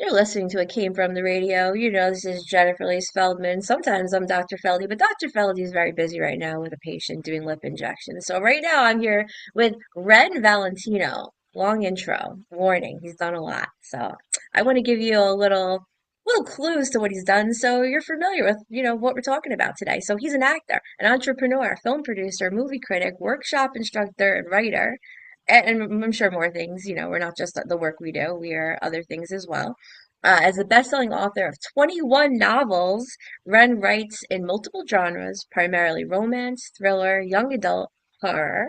You're listening to It Came From the Radio. You know, this is Jennifer Lee Feldman. Sometimes I'm Dr. Feldy, but Dr. Feldy is very busy right now with a patient doing lip injections. So right now I'm here with Ren Valentino. Long intro. Warning, he's done a lot. So I want to give you a little clues to what he's done so you're familiar with, what we're talking about today. So he's an actor, an entrepreneur, film producer, movie critic, workshop instructor, and writer. And I'm sure more things, we're not just the work we do, we are other things as well. As a best-selling author of 21 novels, Wren writes in multiple genres, primarily romance, thriller, young adult, horror,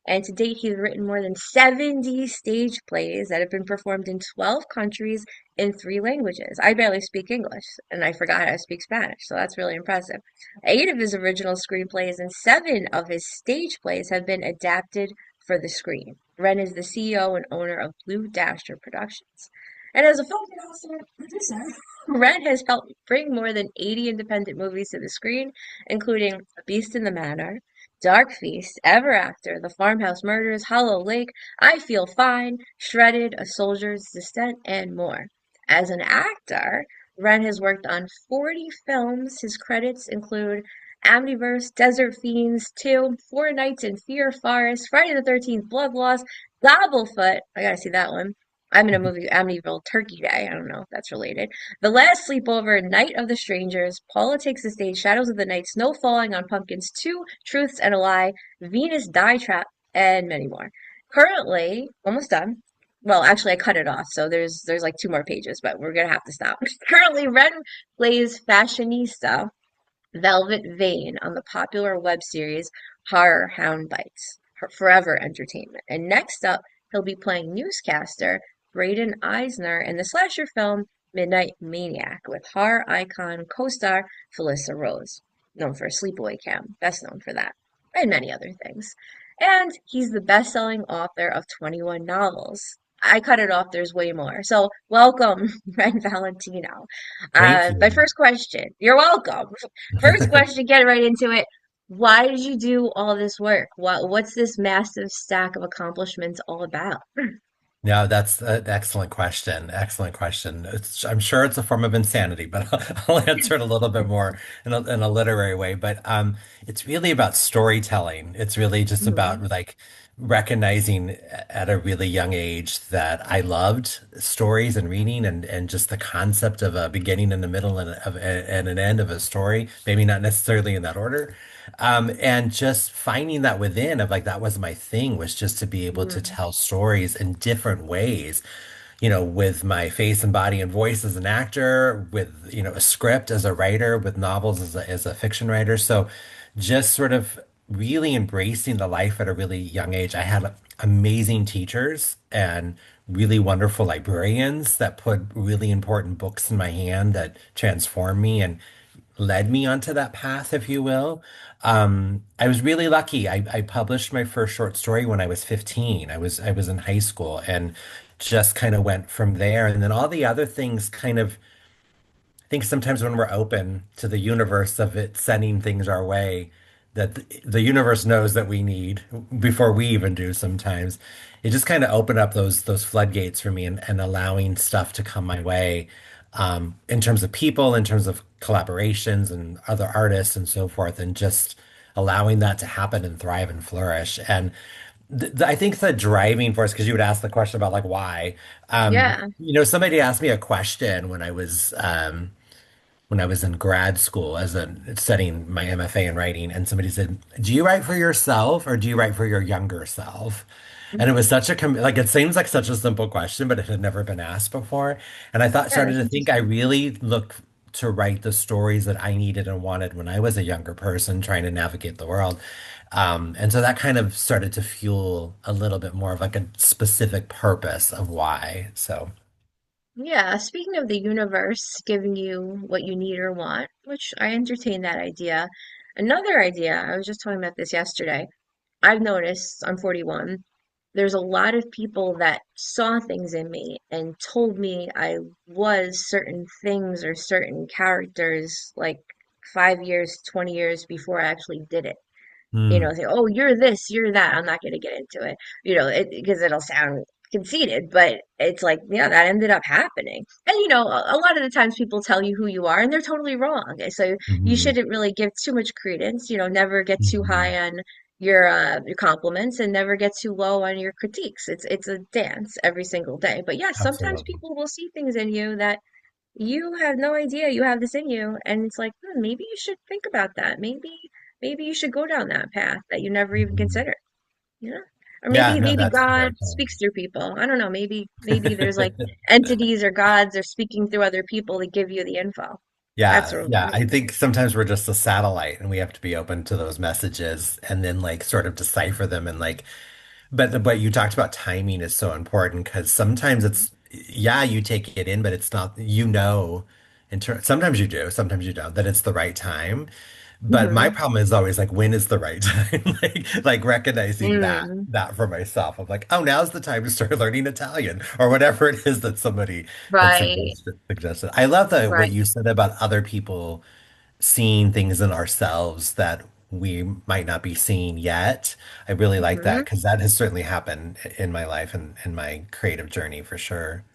and to date he's written more than 70 stage plays that have been performed in 12 countries in 3 languages. I barely speak English, and I forgot how to speak Spanish, so that's really impressive. 8 of his original screenplays and 7 of his stage plays have been adapted for the screen. Wren is the CEO and owner of Blue Dasher Productions. And as a film producer, Wren has helped bring more than 80 independent movies to the screen, including A Beast in the Manor, Dark Feast, Ever After, The Farmhouse Murders, Hollow Lake, I Feel Fine, Shredded, A Soldier's Descent, and more. As an actor, Wren has worked on 40 films. His credits include Amityverse, Desert Fiends 2, Four Nights in Fear Forest, Friday the 13th, Blood Loss, Gobblefoot. I gotta see that one. I'm in a movie, Amityville Turkey Day. I don't know if that's related. The Last Sleepover, Night of the Strangers, Paula Takes the Stage, Shadows of the Night, Snow Falling on Pumpkins 2, Truths and a Lie, Venus Die Trap, and many more. Currently, almost done. Well, actually, I cut it off, so there's like 2 more pages, but we're gonna have to stop. Currently, Ren plays fashionista Velvet Vane on the popular web series Horror Hound Bites, Forever Entertainment. And next up, he'll be playing newscaster Braden Eisner in the slasher film Midnight Maniac with horror icon co-star Felissa Rose, known for Sleepaway Camp, best known for that, and many other things. And he's the best-selling author of 21 novels. I cut it off, there's way more. So welcome, Ren Valentino. Thank My you. first question, you're welcome. First question, get right into it. Why did you do all this work? What's this massive stack of accomplishments all about? No, that's an excellent question. Excellent question. I'm sure it's a form of insanity, but I'll answer it a little bit more in a literary way. But it's really about storytelling. It's really just about Mhm. like recognizing at a really young age that I loved stories and reading and just the concept of a beginning and a middle and an end of a story, maybe not necessarily in that order. And just finding that within of like that was my thing was just to be able to Mhm. tell stories in different ways, with my face and body and voice as an actor, with, a script as a writer, with novels as a fiction writer. So just sort of really embracing the life at a really young age. I had amazing teachers and really wonderful librarians that put really important books in my hand that transformed me and led me onto that path, if you will. I was really lucky. I published my first short story when I was 15. I was in high school and just kind of went from there. And then all the other things kind of, I think sometimes when we're open to the universe of it sending things our way, that the universe knows that we need before we even do sometimes. It just kind of opened up those floodgates for me and allowing stuff to come my way, in terms of people, in terms of collaborations and other artists and so forth, and just allowing that to happen and thrive and flourish. And I think the driving force, because you would ask the question about like why, Yeah. somebody asked me a question when I was in grad school as a studying my MFA in writing, and somebody said, "Do you write for yourself or do you write for your younger self?" And it was such a like it seems like such a simple question, but it had never been asked before. And I thought Yeah, started that's to think I interesting. really look to write the stories that I needed and wanted when I was a younger person trying to navigate the world. And so that kind of started to fuel a little bit more of like a specific purpose of why. So. Yeah, speaking of the universe giving you what you need or want, which I entertain that idea. Another idea, I was just talking about this yesterday. I've noticed, I'm 41, there's a lot of people that saw things in me and told me I was certain things or certain characters like 5 years, 20 years before I actually did it. Hmm. Say, oh, you're this, you're that. I'm not going to get into it, because it'll sound conceited, but it's like, yeah, that ended up happening. And a lot of the times people tell you who you are and they're totally wrong. And so you Hmm. shouldn't really give too much credence, never get too Hmm. high on your compliments and never get too low on your critiques. It's a dance every single day. But yes, sometimes Absolutely. people will see things in you that you have no idea you have this in you, and it's like, maybe you should think about that. Maybe you should go down that path that you never even Hmm. considered. Yeah. Or Yeah, maybe no, maybe that's God very speaks through people. I don't know. Maybe there's like entities or gods are speaking through other people to give you the info. That's Yeah, what yeah. I think sometimes we're just a satellite and we have to be open to those messages and then like sort of decipher them and like but you talked about timing is so important because sometimes it's yeah, you take it in, but it's not sometimes you do, sometimes you don't, that it's the right time. But my hmm problem is always like when is the right time? Like recognizing mm, that for myself. I'm like, oh, now's the time to start learning Italian or whatever it is that somebody had right, suggested. I love that what right. you said about other people seeing things in ourselves that we might not be seeing yet. I really like that hmm because that has certainly happened in my life and in my creative journey for sure.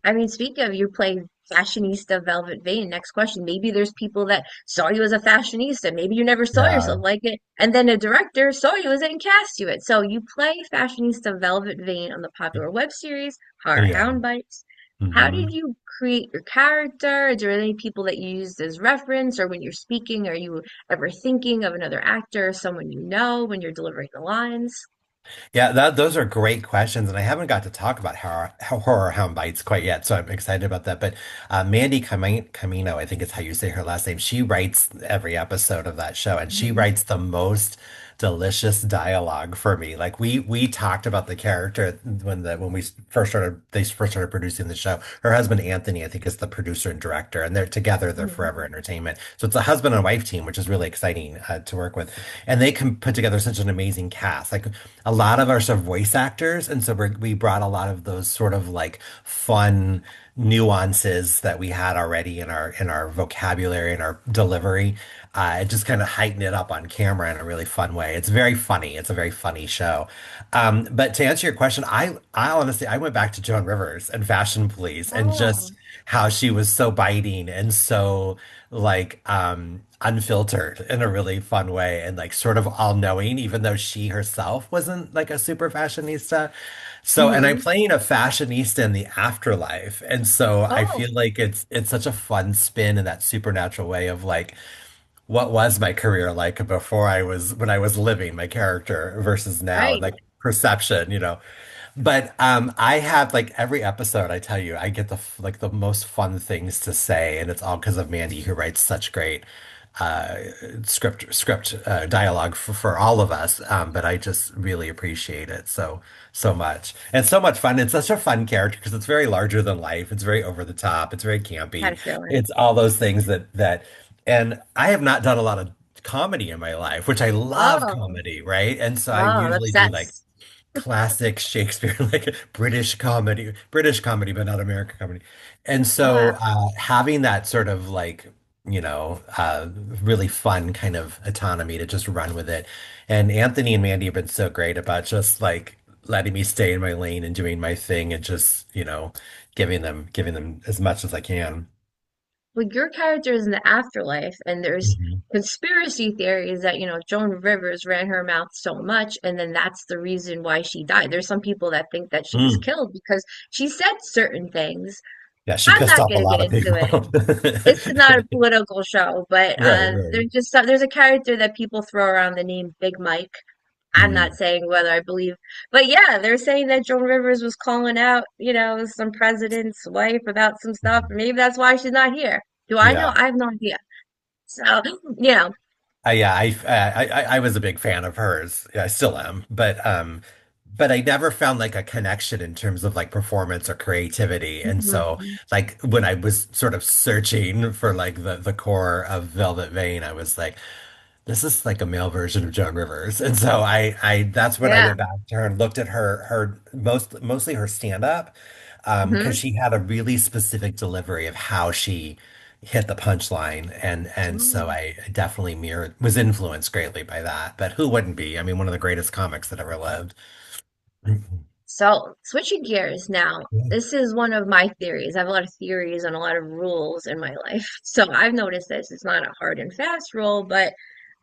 I mean, speaking of, you play fashionista Velvet Vein. Next question. Maybe there's people that saw you as a fashionista. Maybe you never saw Yeah. yourself like it. And then a director saw you as it and cast you it. So you play fashionista Velvet Vein on the popular web series, Yeah. Hound Bites. How Hmm. did you create your character? Is there any people that you used as reference? Or when you're speaking, are you ever thinking of another actor, someone you know, when you're delivering the lines? Yeah, those are great questions, and I haven't got to talk about how Horror Hound Bites quite yet, so I'm excited about that. But Mandy Camino, I think is how you say her last name. She writes every episode of that show, and she Mhm. writes the most delicious dialogue for me. Like we talked about the character when they first started producing the show. Her husband Anthony, I think, is the producer and director, and they're together. They're Mhm. forever entertainment. So it's a husband and wife team, which is really exciting to work with, and they can put together such an amazing cast. Like a lot of us are voice actors, and so we brought a lot of those sort of like fun nuances that we had already in our vocabulary and our delivery. It just kind of heightened it up on camera in a really fun way. It's very funny. It's a very funny show. But to answer your question, I honestly I went back to Joan Rivers and Fashion Police and Oh, just how she was so biting and so like unfiltered in a really fun way and like sort of all-knowing, even though she herself wasn't like a super fashionista. So, and I'm hmm playing a fashionista in the afterlife. And so I oh, feel like it's such a fun spin in that supernatural way of like what was my career like before when I was living my character versus now and right. like perception, you know. But I have like every episode, I tell you, I get like the most fun things to say, and it's all because of Mandy, who writes such great uh, script dialogue for all of us. But I just really appreciate it so much, and so much fun. It's such a fun character because it's very larger than life. It's very over the top. It's very Had campy. a feeling. It's all those things and I have not done a lot of comedy in my life, which I love Oh, comedy, right? And so I oh, usually do like obsessed. classic Shakespeare, like British comedy, but not American comedy. And Wow. so having that sort of like, really fun kind of autonomy to just run with it. And Anthony and Mandy have been so great about just like letting me stay in my lane and doing my thing and just, giving them as much as I can. Well, your character is in the afterlife, and there's Mhm. conspiracy theories that, Joan Rivers ran her mouth so much, and then that's the reason why she died. There's some people that think that she was Mm. killed because she said certain things. Yeah, she I'm pissed not off a going to lot get of into people. it. This is not a political show, but Right, right. there's a character that people throw around the name Big Mike. I'm not Mm. saying whether I believe, but yeah, they're saying that Joan Rivers was calling out, some president's wife about some stuff, and maybe that's why she's not here. Do I know? Yeah. I have no idea. So, you know, Yeah, I was a big fan of hers. Yeah, I still am, but I never found like a connection in terms of like performance or creativity. And so, mhm. like when I was sort of searching for like the core of Velvet Vein, I was like, this is like a male version of Joan Rivers. And so I that's when I Yeah. went back to her and looked at her mostly her stand up because hmm she had a really specific delivery of how she hit the punchline and so I definitely was influenced greatly by that. But who wouldn't be? I mean, one of the greatest comics that ever lived. So, switching gears now, Yeah. this is one of my theories. I have a lot of theories and a lot of rules in my life. So, I've noticed this. It's not a hard and fast rule, but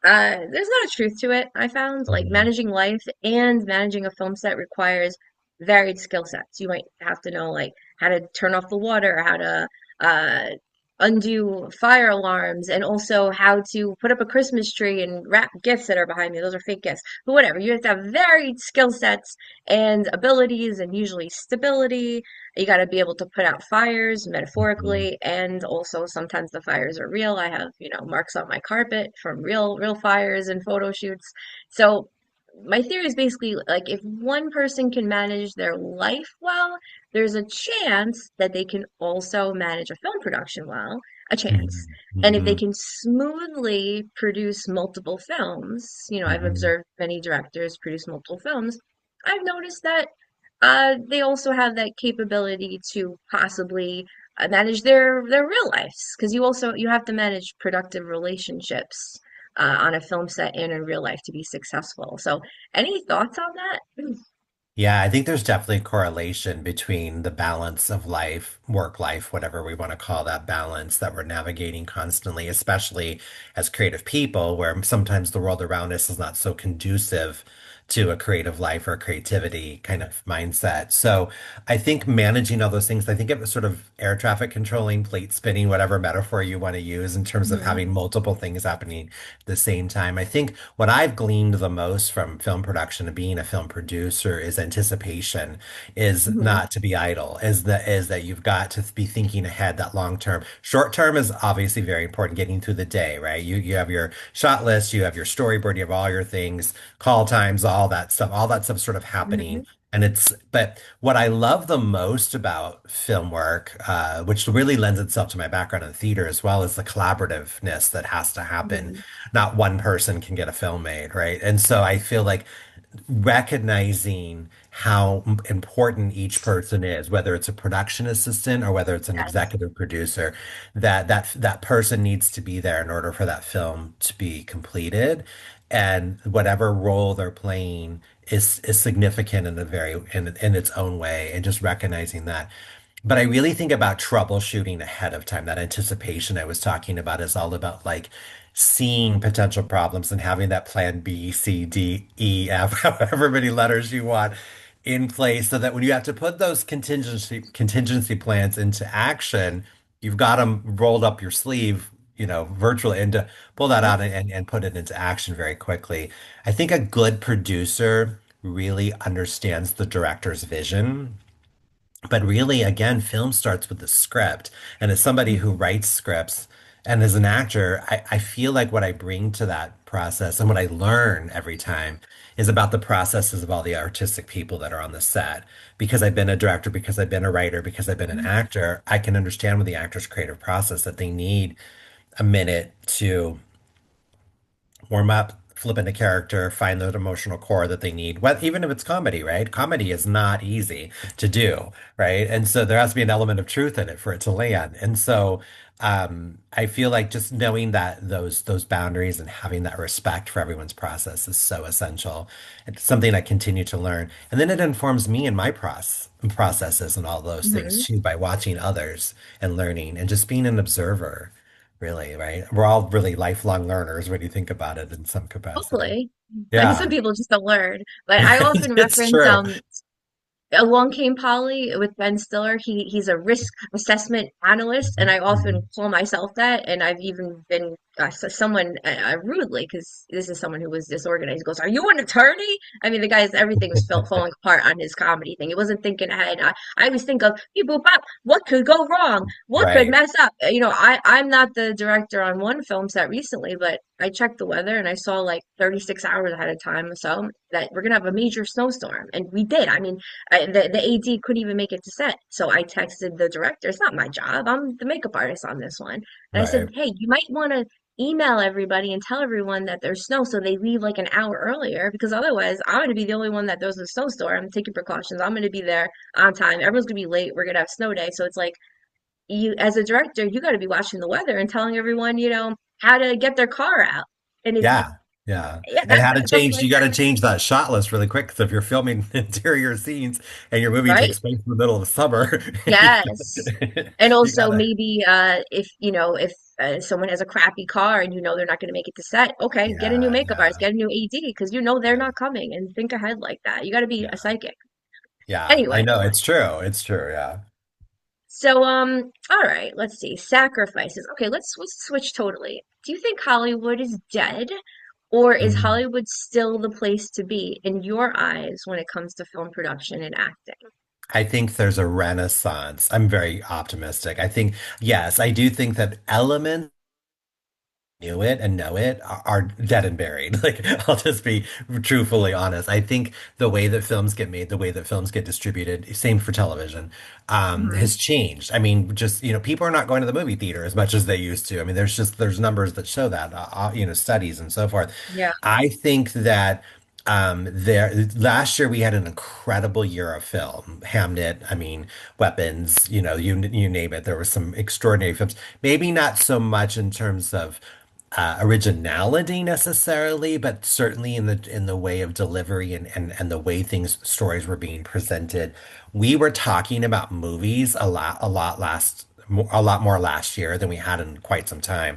there's a lot of truth to it. I found like Mhm. managing life and managing a film set requires varied skill sets. You might have to know like how to turn off the water, how to uh, undo fire alarms, and also how to put up a Christmas tree and wrap gifts that are behind me. Those are fake gifts, but whatever. You have to have varied skill sets and abilities, and usually stability. You got to be able to put out fires Mhm. metaphorically, and also sometimes the fires are real. I have, marks on my carpet from real fires and photo shoots. So my theory is basically like if one person can manage their life well, there's a chance that they can also manage a film production well, a chance. Mhm. And if they Mhm. can smoothly produce multiple films, I've Mhm. observed many directors produce multiple films. I've noticed that they also have that capability to possibly manage their real lives because you have to manage productive relationships on a film set and in real life to be successful. So, any thoughts on that? Yeah, I think there's definitely a correlation between the balance of life, work life, whatever we want to call that balance that we're navigating constantly, especially as creative people, where sometimes the world around us is not so conducive to a creative life or creativity kind of mindset. So I think managing all those things, I think it was sort of air traffic controlling, plate spinning, whatever metaphor you want to use in terms of Hmm. having multiple things happening at the same time. I think what I've gleaned the most from film production and being a film producer is anticipation, is Hmm. not to be idle, is that you've got to be thinking ahead that long term. Short term is obviously very important, getting through the day, right? You have your shot list, you have your storyboard, you have all your things, call times, all that stuff sort of Hmm. happening. But what I love the most about film work, which really lends itself to my background in theater as well, is the collaborativeness that has to happen. Hmm. Not one person can get a film made, right? And so I feel like recognizing how important each person is, whether it's a production assistant or whether it's an Yes. executive producer, that person needs to be there in order for that film to be completed. And whatever role they're playing is significant in a in its own way, and just recognizing that. But I really think about troubleshooting ahead of time. That anticipation I was talking about is all about like seeing potential problems and having that plan B, C, D, E, F, however many letters you want in place so that when you have to put those contingency plans into action, you've got them rolled up your sleeve, virtually, and to pull that out and put it into action very quickly. I think a good producer really understands the director's vision, but really, again, film starts with the script. And as somebody who writes scripts and as an actor, I feel like what I bring to that process and what I learn every time is about the processes of all the artistic people that are on the set. Because I've been a director, because I've been a writer, because I've been an actor, I can understand with the actor's creative process that they need a minute to warm up, flip into character, find the emotional core that they need. What, even if it's comedy, right? Comedy is not easy to do, right? And so there has to be an element of truth in it for it to land. And so I feel like just knowing that those boundaries and having that respect for everyone's process is so essential. It's something I continue to learn, and then it informs me in my processes and all those things Hmm. too by watching others and learning and just being an observer. Really, right? We're all really lifelong learners when you think about it in some capacity. Hopefully. I mean, some Yeah, people just don't learn, but I often it's reference true. Along Came Polly with Ben Stiller. He's a risk assessment analyst, and I often Mhm. call myself that. And I've even been someone rudely, because this is someone who was disorganized, goes, "Are you an attorney?" I mean, the guy's everything was falling apart on his comedy thing. He wasn't thinking ahead. I always think of beep boop bop. What could go wrong? What could Right, mess up? I'm not the director on one film set recently, but I checked the weather and I saw like 36 hours ahead of time or so that we're gonna have a major snowstorm, and we did. I mean, the AD couldn't even make it to set. So I texted the director. It's not my job. I'm the makeup artist on this one. And I said, right, hey, you might want to email everybody and tell everyone that there's snow so they leave like an hour earlier because otherwise I'm going to be the only one that does the snowstorm. I'm taking precautions. I'm going to be there on time. Everyone's going to be late. We're going to have snow day. So it's like you, as a director, you got to be watching the weather and telling everyone, how to get their car out. And if yeah. Yeah. Yeah, And how to that's change, like you got to change that shot list really quick. Because if you're filming interior scenes and your movie right. takes place in the middle of the summer, Yes. And you also gotta, maybe if if someone has a crappy car and they're not going to make it to set, okay, get a new yeah, makeup artist, yeah, get a new AD because they're yeah, not coming, and think ahead like that. You got to be a yeah, psychic. yeah. I Anyway, know it's true. It's true. Yeah. so all right, let's see. Sacrifices. Okay, let's switch totally. Do you think Hollywood is dead, or is Mm. Hollywood still the place to be in your eyes when it comes to film production and acting? I think there's a renaissance. I'm very optimistic. I think, yes, I do think that elements knew it and know it are dead and buried. Like, I'll just be truthfully honest. I think the way that films get made, the way that films get distributed, same for television, Mhm. has changed. I mean, just, people are not going to the movie theater as much as they used to. I mean, there's numbers that show that, studies and so forth. Yeah. I think that there last year we had an incredible year of film. Hamnet, I mean, Weapons, you name it. There were some extraordinary films. Maybe not so much in terms of originality necessarily, but certainly in the way of delivery and the way stories were being presented. We were talking about movies a lot more last year than we had in quite some time.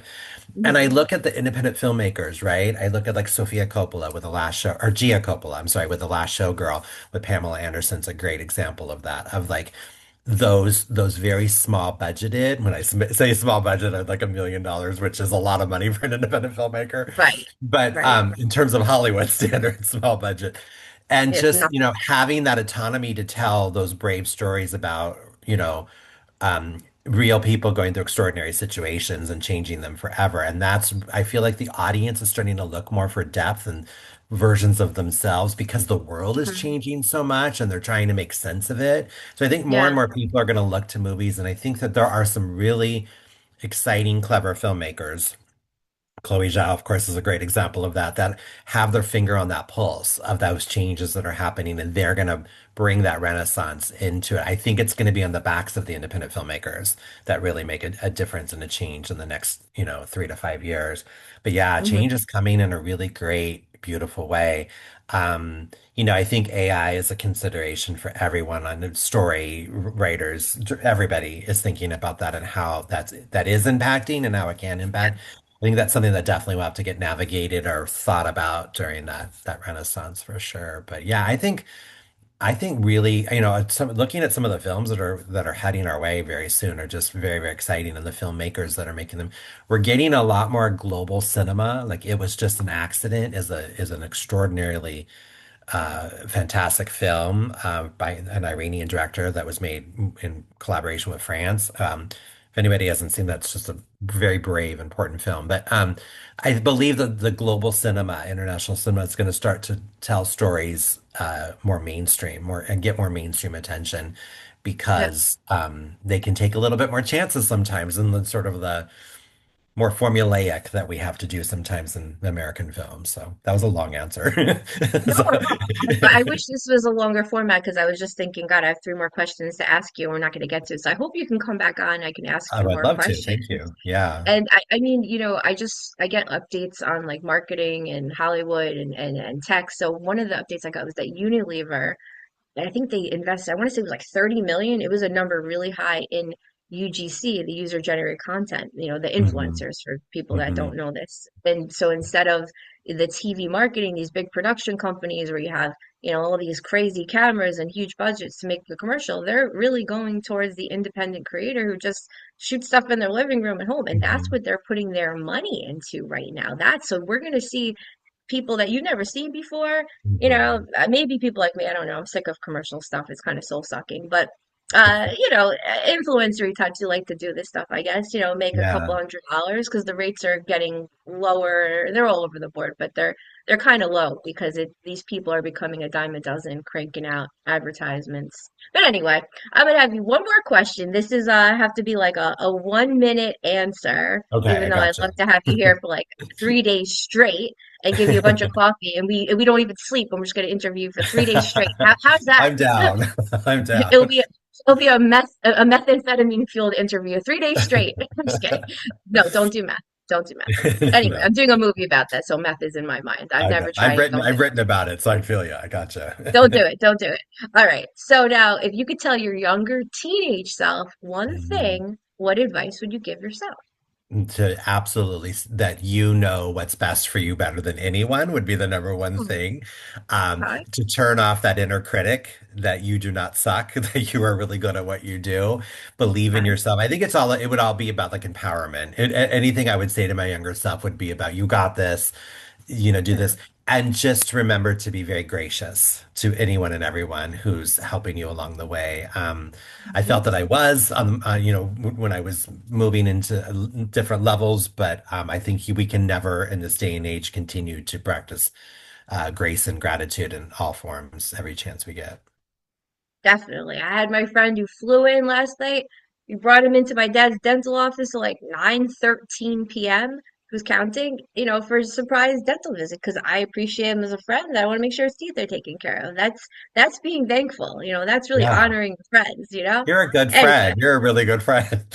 And I Mhm. look at the independent filmmakers, right? I look at like Sofia Coppola with The Last Show, or Gia Coppola, I'm sorry, with The Last Showgirl with Pamela Anderson's a great example of that, of like those very small budgeted. When I say small budget, I'd like $1 million, which is a lot of money for an independent filmmaker. Right. But Right. in terms of Hollywood standards, small budget. And It's just, nothing. having that autonomy to tell those brave stories about, real people going through extraordinary situations and changing them forever. And I feel like the audience is starting to look more for depth and versions of themselves because the world is Mhm. changing so much and they're trying to make sense of it. So I think more and Yeah. more people are going to look to movies. And I think that there are some really exciting, clever filmmakers. Chloe Zhao, of course, is a great example of that have their finger on that pulse of those changes that are happening, and they're going to bring that renaissance into it. I think it's going to be on the backs of the independent filmmakers that really make a difference and a change in the next, 3 to 5 years. But yeah, Hmm. change is coming in a really great, beautiful way. I think AI is a consideration for everyone on story writers. Everybody is thinking about that and how that is impacting and how it can impact. I think that's something that definitely will have to get navigated or thought about during that renaissance for sure. But yeah, I think really, looking at some of the films that are heading our way very soon are just very, very exciting, and the filmmakers that are making them. We're getting a lot more global cinema. Like It Was Just an Accident is an extraordinarily fantastic film by an Iranian director that was made in collaboration with France. If anybody hasn't seen that, it's just a very brave, important film. But I believe that the global cinema, international cinema, is going to start to tell stories more mainstream, and get more mainstream attention Yeah. because they can take a little bit more chances sometimes in the sort of the more formulaic that we have to do sometimes in American films. So that was a long answer. No, So, no. I wish this was a longer format because I was just thinking, God, I have three more questions to ask you. We're not going to get to. So I hope you can come back on. I can ask I you would more love to. Thank questions. you. Yeah. And I mean, I get updates on like marketing and Hollywood and tech. So one of the updates I got was that Unilever, I think they invested, I want to say it was like 30 million. It was a number really high in UGC, the user generated content, the Hmm. influencers for people that Hmm. don't know this. And so instead of the TV marketing, these big production companies where you have, all these crazy cameras and huge budgets to make the commercial, they're really going towards the independent creator who just shoots stuff in their living room at home. And that's Hmm. what they're putting their money into right now. So we're going to see people that you've never seen before. Hmm. Maybe people like me, I don't know, I'm sick of commercial stuff. It's kind of soul sucking, but influencery types who like to do this stuff, I guess, make a couple Yeah. $100 because the rates are getting lower. They're all over the board, but they're kind of low because these people are becoming a dime a dozen cranking out advertisements. But anyway, I'm gonna have you one more question. This is have to be like a 1 minute answer, Okay, even I though I'd got love you. to have you here for like 3 days straight and give you a bunch of coffee and we don't even sleep and we're just going to interview you for 3 days straight. How's that? I'm down. I'm It'll down. be it'll be a methamphetamine fueled interview, 3 days straight. I'm just kidding. No, don't do math. Don't do meth. Anyway, No, I'm doing a movie about that, so meth is in my mind. I've I know. never tried it. Don't do I've it. written about it, so I feel you. I gotcha. Don't do it. Don't do it. All right. So now, if you could tell your younger teenage self one thing, what advice would you give yourself? To absolutely that you know what's best for you better than anyone would be the number one Hmm, thing. okay. To turn off that inner critic that you do not suck, that you are really good at what you do. Believe in Okay. yourself. I think it would all be about like empowerment. Anything I would say to my younger self would be about you got this, do Yeah. this. And just remember to be very gracious to anyone and everyone who's helping you along the way. I Mhm. felt that I was, when I was moving into different levels, but I think we can never, in this day and age, continue to practice grace and gratitude in all forms every chance we get. Definitely. I had my friend who flew in last night. We brought him into my dad's dental office at like 9:13 p.m. Who's counting, for a surprise dental visit because I appreciate him as a friend. I want to make sure his teeth are taken care of. That's being thankful. That's really Yeah, honoring friends. you're a good Anyway, friend. You're a really good friend.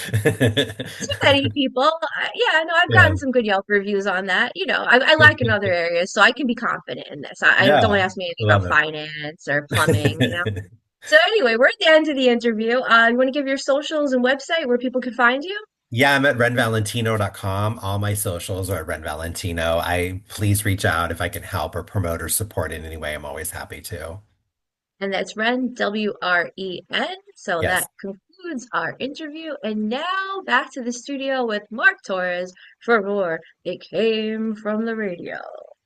too many people. Yeah, no, I've Yeah, gotten some good Yelp reviews on that. I like in other areas, so I can be confident in this. I don't yeah, ask me anything I about love finance or plumbing. it. So anyway, we're at the end of the interview. You want to give your socials and website where people can find you? Yeah, I'm at renvalentino.com. All my socials are at renvalentino. Please reach out if I can help or promote or support in any way. I'm always happy to. And that's Ren, WREN. So Yes. that concludes our interview. And now back to the studio with Mark Torres for more It Came from the Radio.